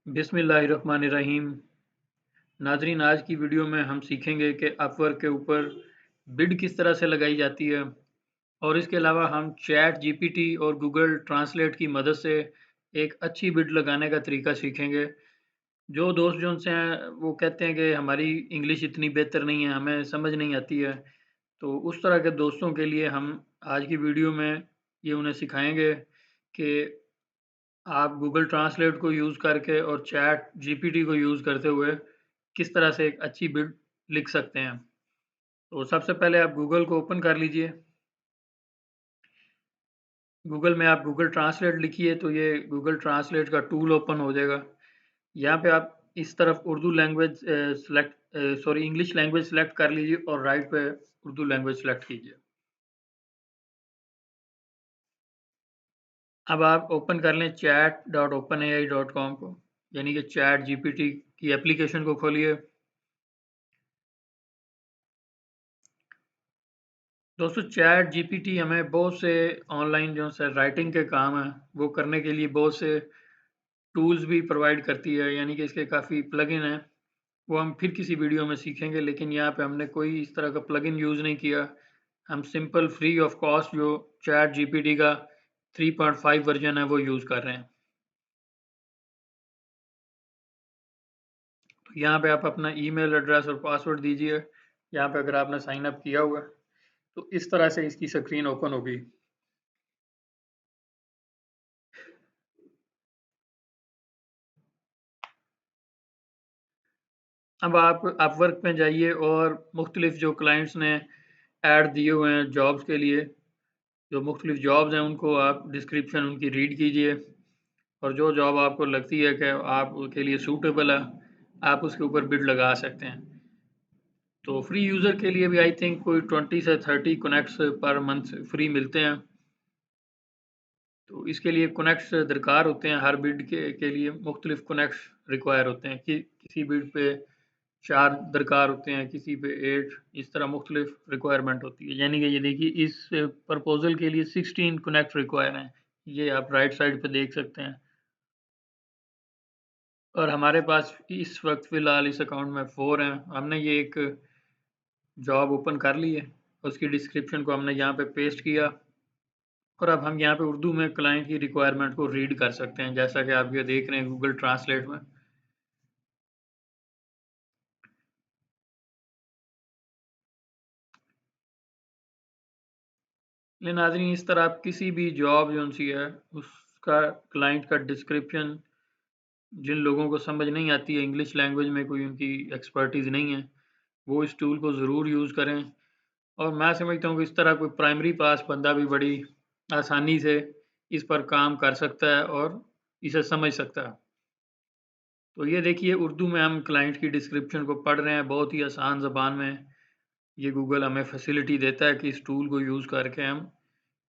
बिस्मिल्लाहिर्रहमानिर्रहीम। नाज़रीन, आज की वीडियो में हम सीखेंगे कि अपवर्क के ऊपर बिड किस तरह से लगाई जाती है और इसके अलावा हम चैट जीपीटी और गूगल ट्रांसलेट की मदद से एक अच्छी बिड लगाने का तरीका सीखेंगे। जो दोस्त जो उनसे हैं वो कहते हैं कि हमारी इंग्लिश इतनी बेहतर नहीं है, हमें समझ नहीं आती है, तो उस तरह के दोस्तों के लिए हम आज की वीडियो में ये उन्हें सिखाएंगे कि आप गूगल ट्रांसलेट को यूज़ करके और चैट जीपीटी को यूज़ करते हुए किस तरह से एक अच्छी बिल्ड लिख सकते हैं। तो सबसे पहले आप गूगल को ओपन कर लीजिए। गूगल में आप गूगल ट्रांसलेट लिखिए तो ये गूगल ट्रांसलेट का टूल ओपन हो जाएगा। यहाँ पे आप इस तरफ Urdu language English language select कर लीजिए और राइट पे उर्दू लैंग्वेज सेलेक्ट कीजिए। अब आप ओपन कर लें chat.openai.com को, यानी कि चैट जीपीटी की एप्लीकेशन को खोलिए। दोस्तों, चैट जीपीटी हमें बहुत से ऑनलाइन जो है राइटिंग के काम हैं वो करने के लिए बहुत से टूल्स भी प्रोवाइड करती है, यानी कि इसके काफ़ी प्लगइन हैं। वो हम फिर किसी वीडियो में सीखेंगे, लेकिन यहाँ पे हमने कोई इस तरह का प्लगइन यूज़ नहीं किया। हम सिंपल फ्री ऑफ कॉस्ट जो चैट जीपीटी का 3.5 वर्जन है वो यूज़ कर रहे हैं। तो यहाँ पे आप अपना ईमेल एड्रेस और पासवर्ड दीजिए। यहाँ पे अगर आपने साइन अप किया हुआ है तो इस तरह से इसकी स्क्रीन ओपन होगी। अब आप अपवर्क में जाइए और मुख्तलिफ जो क्लाइंट्स ने ऐड दिए हुए हैं जॉब्स के लिए, जो मुख्तलिफ जॉब्स हैं उनको आप डिस्क्रिप्शन उनकी रीड कीजिए और जो जॉब आपको लगती है कि आपके लिए सूटेबल है, आप उसके ऊपर बिड लगा सकते हैं। तो फ्री यूज़र के लिए भी आई थिंक कोई 20 से 30 कनेक्ट्स पर मंथ फ्री मिलते हैं। तो इसके लिए कनेक्ट्स दरकार होते हैं, हर बिड के लिए मुख्तलिफ कनेक्ट्स रिक्वायर होते हैं कि किसी बिड पे 4 दरकार होते हैं, किसी पे 8, इस तरह मुख्तलिफ रिक्वायरमेंट होती है। यानी कि ये देखिए इस प्रपोजल के लिए 16 कनेक्ट रिक्वायर हैं, ये आप राइट साइड पे देख सकते हैं। और हमारे पास इस वक्त फ़िलहाल इस अकाउंट में 4 हैं। हमने ये एक जॉब ओपन कर ली है, उसकी डिस्क्रिप्शन को हमने यहाँ पे पेस्ट किया और अब हम यहाँ पे उर्दू में क्लाइंट की रिक्वायरमेंट को रीड कर सकते हैं, जैसा कि आप ये देख रहे हैं गूगल ट्रांसलेट में। लेकिन नाज़रीन, इस तरह आप किसी भी जॉब जो सी है उसका क्लाइंट का डिस्क्रिप्शन जिन लोगों को समझ नहीं आती है, इंग्लिश लैंग्वेज में कोई उनकी एक्सपर्टीज़ नहीं है, वो इस टूल को ज़रूर यूज़ करें। और मैं समझता हूँ कि इस तरह कोई प्राइमरी पास बंदा भी बड़ी आसानी से इस पर काम कर सकता है और इसे समझ सकता है। तो ये देखिए उर्दू में हम क्लाइंट की डिस्क्रिप्शन को पढ़ रहे हैं, बहुत ही आसान ज़बान में। ये गूगल हमें फैसिलिटी देता है कि इस टूल को यूज़ करके हम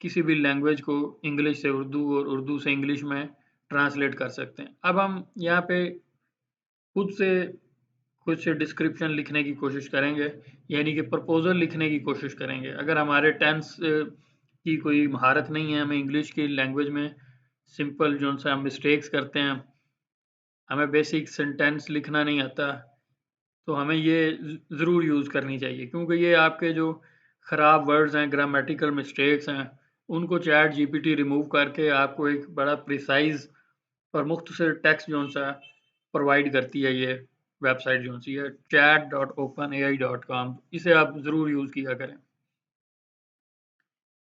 किसी भी लैंग्वेज को इंग्लिश से उर्दू और उर्दू से इंग्लिश में ट्रांसलेट कर सकते हैं। अब हम यहाँ पे खुद से कुछ डिस्क्रिप्शन लिखने की कोशिश करेंगे, यानी कि प्रपोज़ल लिखने की कोशिश करेंगे। अगर हमारे टेंस की कोई महारत नहीं है, हमें इंग्लिश की लैंग्वेज में सिंपल जो सा हम मिस्टेक्स करते हैं, हमें बेसिक सेंटेंस लिखना नहीं आता, तो हमें ये ज़रूर यूज़ करनी चाहिए, क्योंकि ये आपके जो ख़राब वर्ड्स हैं, ग्रामेटिकल मिस्टेक्स हैं, उनको चैट जीपीटी रिमूव करके आपको एक बड़ा प्रिसाइज़ और मुख्तसर टेक्स्ट जो-सा प्रोवाइड करती है ये वेबसाइट जो-सी है chat.openai.com, इसे आप ज़रूर यूज़ किया करें।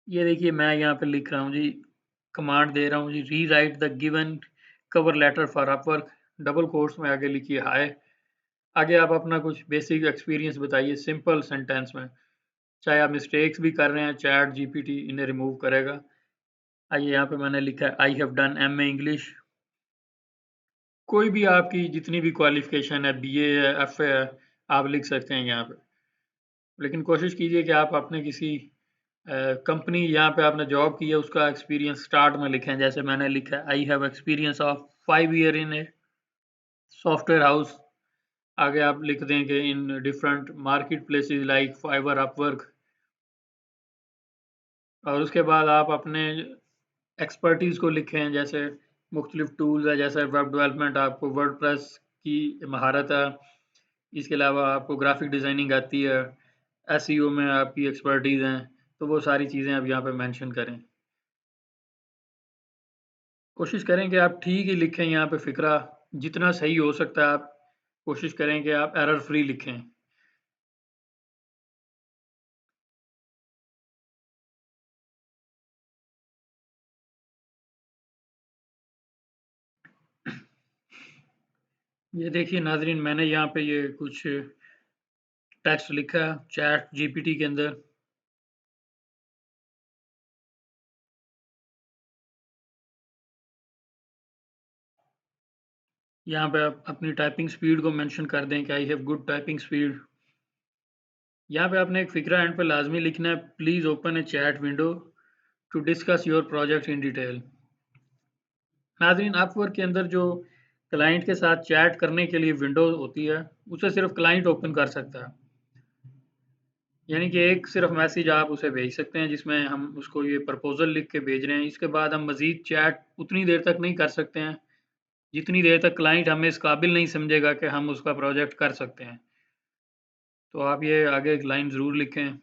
ये देखिए मैं यहाँ पे लिख रहा हूँ जी, कमांड दे रहा हूँ जी, rewrite the given cover letter for Upwork, double quotes में आगे लिखिए हाय। आगे आप अपना कुछ बेसिक एक्सपीरियंस बताइए सिंपल सेंटेंस में। चाहे आप मिस्टेक्स भी कर रहे हैं, चैट जीपीटी इन्हें रिमूव करेगा। आइए यहाँ पे मैंने लिखा है I have done MA English. कोई भी आपकी जितनी भी क्वालिफिकेशन है, बीए है, एफए है, आप लिख सकते हैं यहाँ पे। लेकिन कोशिश कीजिए कि आप अपने किसी कंपनी जहाँ पे आपने जॉब की है उसका एक्सपीरियंस स्टार्ट में लिखें। जैसे मैंने लिखा है I have experience of 5 year in a software house. आगे आप लिख दें कि in different market places like fibre, Upwork, और उसके बाद आप अपने एक्सपर्टीज़ को लिखें। जैसे मुख्तलिफ टूल्स है, जैसे वेब डेवलपमेंट आपको वर्डप्रेस की महारत है, इसके अलावा आपको ग्राफिक डिज़ाइनिंग आती है, एसईओ में आपकी एक्सपर्टीज़ हैं, तो वो सारी चीज़ें आप यहाँ पे मेंशन करें। कोशिश करें कि आप ठीक ही लिखें, यहाँ पे फ़िक्रा जितना सही हो सकता है आप कोशिश करें कि आप एरर फ्री लिखें। ये देखिए नाज़रीन, मैंने यहाँ पे ये कुछ टेक्स्ट लिखा है चैट जीपीटी के अंदर। यहाँ पे आप अपनी टाइपिंग स्पीड को मेंशन कर दें कि I have good typing speed. यहाँ पे आपने एक फ़िक्रा एंड पे लाज़मी लिखना है, please open a chat window to discuss your project in detail. नाज़रीन, अपवर्क के अंदर जो क्लाइंट के साथ चैट करने के लिए विंडो होती है, उसे सिर्फ क्लाइंट ओपन कर सकता है। यानी कि एक सिर्फ मैसेज आप उसे भेज सकते हैं जिसमें हम उसको ये प्रपोजल लिख के भेज रहे हैं। इसके बाद हम मज़ीद चैट उतनी देर तक नहीं कर सकते हैं जितनी देर तक क्लाइंट हमें इस काबिल नहीं समझेगा कि हम उसका प्रोजेक्ट कर सकते हैं। तो आप ये आगे एक लाइन ज़रूर लिखें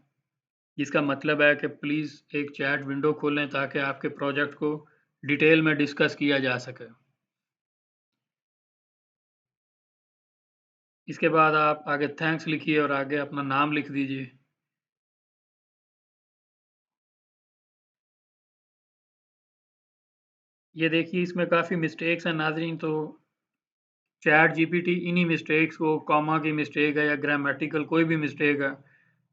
जिसका मतलब है कि प्लीज़ एक चैट विंडो खोलें ताकि आपके प्रोजेक्ट को डिटेल में डिस्कस किया जा सके। इसके बाद आप आगे थैंक्स लिखिए और आगे अपना नाम लिख दीजिए। ये देखिए इसमें काफ़ी मिस्टेक्स हैं नाज़रीन, तो चैट जीपीटी इन्हीं मिस्टेक्स को, कॉमा की मिस्टेक है या ग्रामेटिकल कोई भी मिस्टेक है,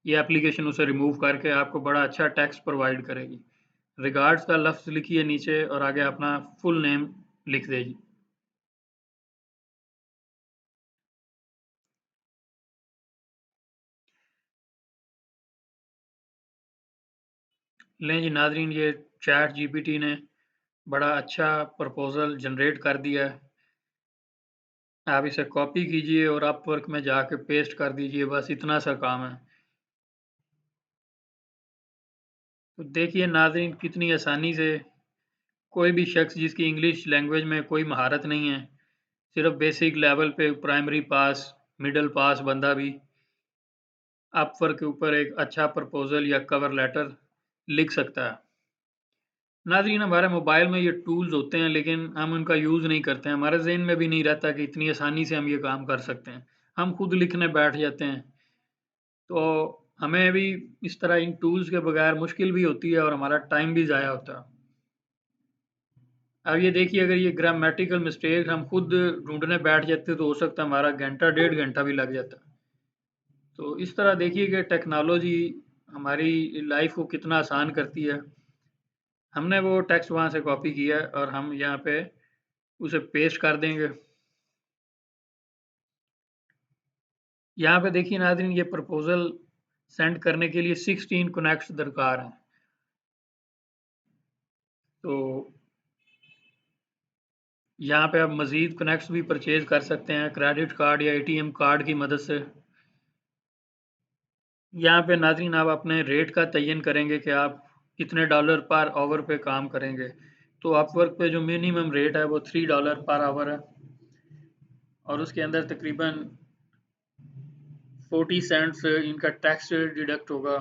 ये एप्लीकेशन उसे रिमूव करके आपको बड़ा अच्छा टेक्स्ट प्रोवाइड करेगी। रिगार्ड्स का लफ्ज़ लिखिए नीचे और आगे अपना फुल नेम लिख दीजिए। लें जी नाज़रीन, ये चैट जीपीटी ने बड़ा अच्छा प्रपोज़ल जनरेट कर दिया है। आप इसे कॉपी कीजिए और अपवर्क में जाके पेस्ट कर दीजिए, बस इतना सा काम है। तो देखिए नाज़रीन, कितनी आसानी से कोई भी शख्स जिसकी इंग्लिश लैंग्वेज में कोई महारत नहीं है, सिर्फ बेसिक लेवल पे प्राइमरी पास, मिडल पास बंदा भी अपवर्क के ऊपर एक अच्छा प्रपोज़ल या कवर लेटर लिख सकता है। नाज़रीन, हमारे मोबाइल में ये टूल्स होते हैं लेकिन हम उनका यूज़ नहीं करते हैं। हमारे ज़हन में भी नहीं रहता कि इतनी आसानी से हम ये काम कर सकते हैं। हम खुद लिखने बैठ जाते हैं। तो हमें भी इस तरह इन टूल्स के बगैर मुश्किल भी होती है और हमारा टाइम भी ज़ाया होता है। अब ये देखिए, अगर ये ग्रामेटिकल मिस्टेक हम खुद ढूँढने बैठ जाते तो हो सकता है हमारा घंटा, डेढ़ घंटा भी लग जाता। तो इस तरह देखिए कि टेक्नोलॉजी हमारी लाइफ़ को कितना आसान करती है। हमने वो टेक्स्ट वहाँ से कॉपी किया है और हम यहाँ पे उसे पेस्ट कर देंगे। यहाँ पे देखिए नाज़रीन, ये प्रपोज़ल सेंड करने के लिए 16 कनेक्ट्स दरकार हैं। तो यहाँ पे आप मज़ीद कनेक्ट्स भी परचेज़ कर सकते हैं क्रेडिट कार्ड या एटीएम कार्ड की मदद से। यहाँ पे नाज़रीन, आप अपने रेट का तयन करेंगे कि आप कितने डॉलर पर आवर पे काम करेंगे। तो अपवर्क पे जो मिनिमम रेट है वो $3 पर आवर है और उसके अंदर तकरीबन 40 सेंट्स इनका टैक्स डिडक्ट होगा,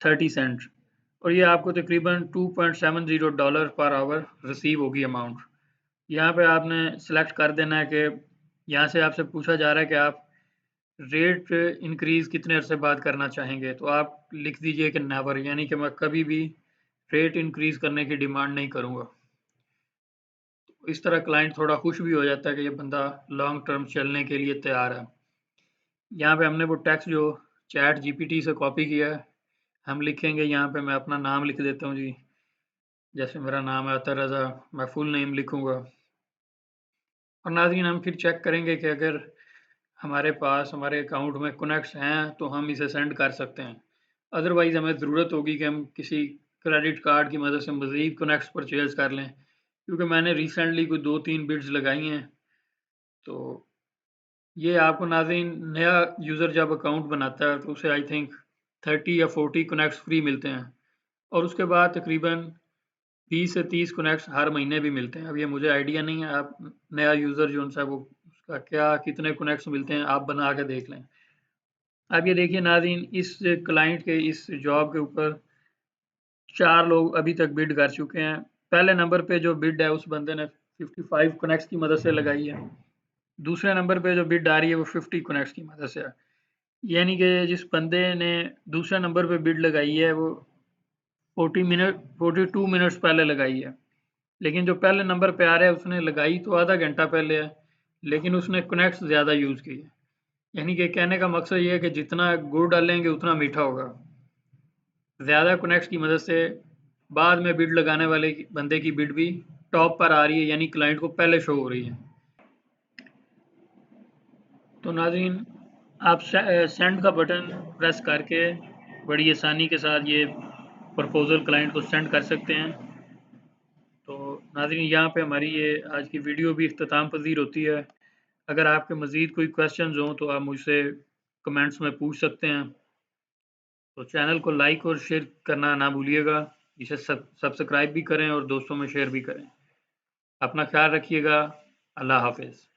30 सेंट, और ये आपको तकरीबन $2.70 पर आवर रिसीव होगी अमाउंट। यहाँ पे आपने सेलेक्ट कर देना है कि यहाँ से आपसे पूछा जा रहा है कि आप रेट इंक्रीज़ कितने अरसे बाद करना चाहेंगे, तो आप लिख दीजिए कि नेवर, यानी कि मैं कभी भी रेट इंक्रीज़ करने की डिमांड नहीं करूँगा। इस तरह क्लाइंट थोड़ा खुश भी हो जाता है कि ये बंदा लॉन्ग टर्म चलने के लिए तैयार है। यहाँ पे हमने वो टेक्स्ट जो चैट जीपीटी से कॉपी किया है, हम लिखेंगे यहाँ पे, मैं अपना नाम लिख देता हूँ जी। जैसे मेरा नाम है अतर रज़ा, मैं फुल नेम लिखूँगा और नाज़रीन हम फिर चेक करेंगे कि अगर हमारे पास हमारे अकाउंट में कनेक्ट्स हैं तो हम इसे सेंड कर सकते हैं। अदरवाइज़ हमें ज़रूरत होगी कि हम किसी क्रेडिट कार्ड की मदद से मज़ीद कनेक्ट्स परचेज़ कर लें, क्योंकि मैंने रिसेंटली कोई 2-3 बिड्स लगाई हैं। तो ये आपको नाज़रीन, नया यूज़र जब अकाउंट बनाता है तो उसे आई थिंक 30 या 40 कनेक्ट्स फ्री मिलते हैं और उसके बाद तकरीबन 20 से 30 कनेक्ट्स हर महीने भी मिलते हैं। अब ये मुझे आइडिया नहीं है, आप नया यूज़र जो है वो उसका क्या कितने कनेक्ट्स मिलते हैं आप बना के देख लें। अब ये देखिए नाज़रीन, इस क्लाइंट के इस जॉब के ऊपर 4 लोग अभी तक बिड कर चुके हैं। पहले नंबर पे जो बिड है उस बंदे ने 55 कनेक्ट्स की मदद से लगाई है। दूसरे नंबर पे जो बिड आ रही है वो 50 कनेक्ट्स की मदद से है। यानी कि जिस बंदे ने दूसरे नंबर पे बिड लगाई है वो 42 मिनट्स पहले लगाई है। लेकिन जो पहले नंबर पे आ रहा है उसने लगाई तो आधा घंटा पहले है, लेकिन उसने कनेक्ट्स ज़्यादा यूज़ किए। यानी कि कहने का मकसद ये है कि जितना गुड़ डालेंगे उतना मीठा होगा। ज़्यादा कनेक्ट्स की मदद से बाद में बिड लगाने वाले बंदे की बिड भी टॉप पर आ रही है, यानी क्लाइंट को पहले शो हो रही है। तो नाज़रीन, आप सेंड का बटन प्रेस करके बड़ी आसानी के साथ ये प्रपोज़ल क्लाइंट को सेंड कर सकते हैं। तो नाज़रीन, यहाँ पे हमारी ये आज की वीडियो भी इख्तिताम पज़ीर होती है। अगर आपके मज़ीद कोई क्वेश्चंस हों तो आप मुझसे कमेंट्स में पूछ सकते हैं। तो चैनल को लाइक और शेयर करना ना भूलिएगा। इसे सब्सक्राइब भी करें और दोस्तों में शेयर भी करें। अपना ख्याल रखिएगा। अल्लाह हाफ़िज़।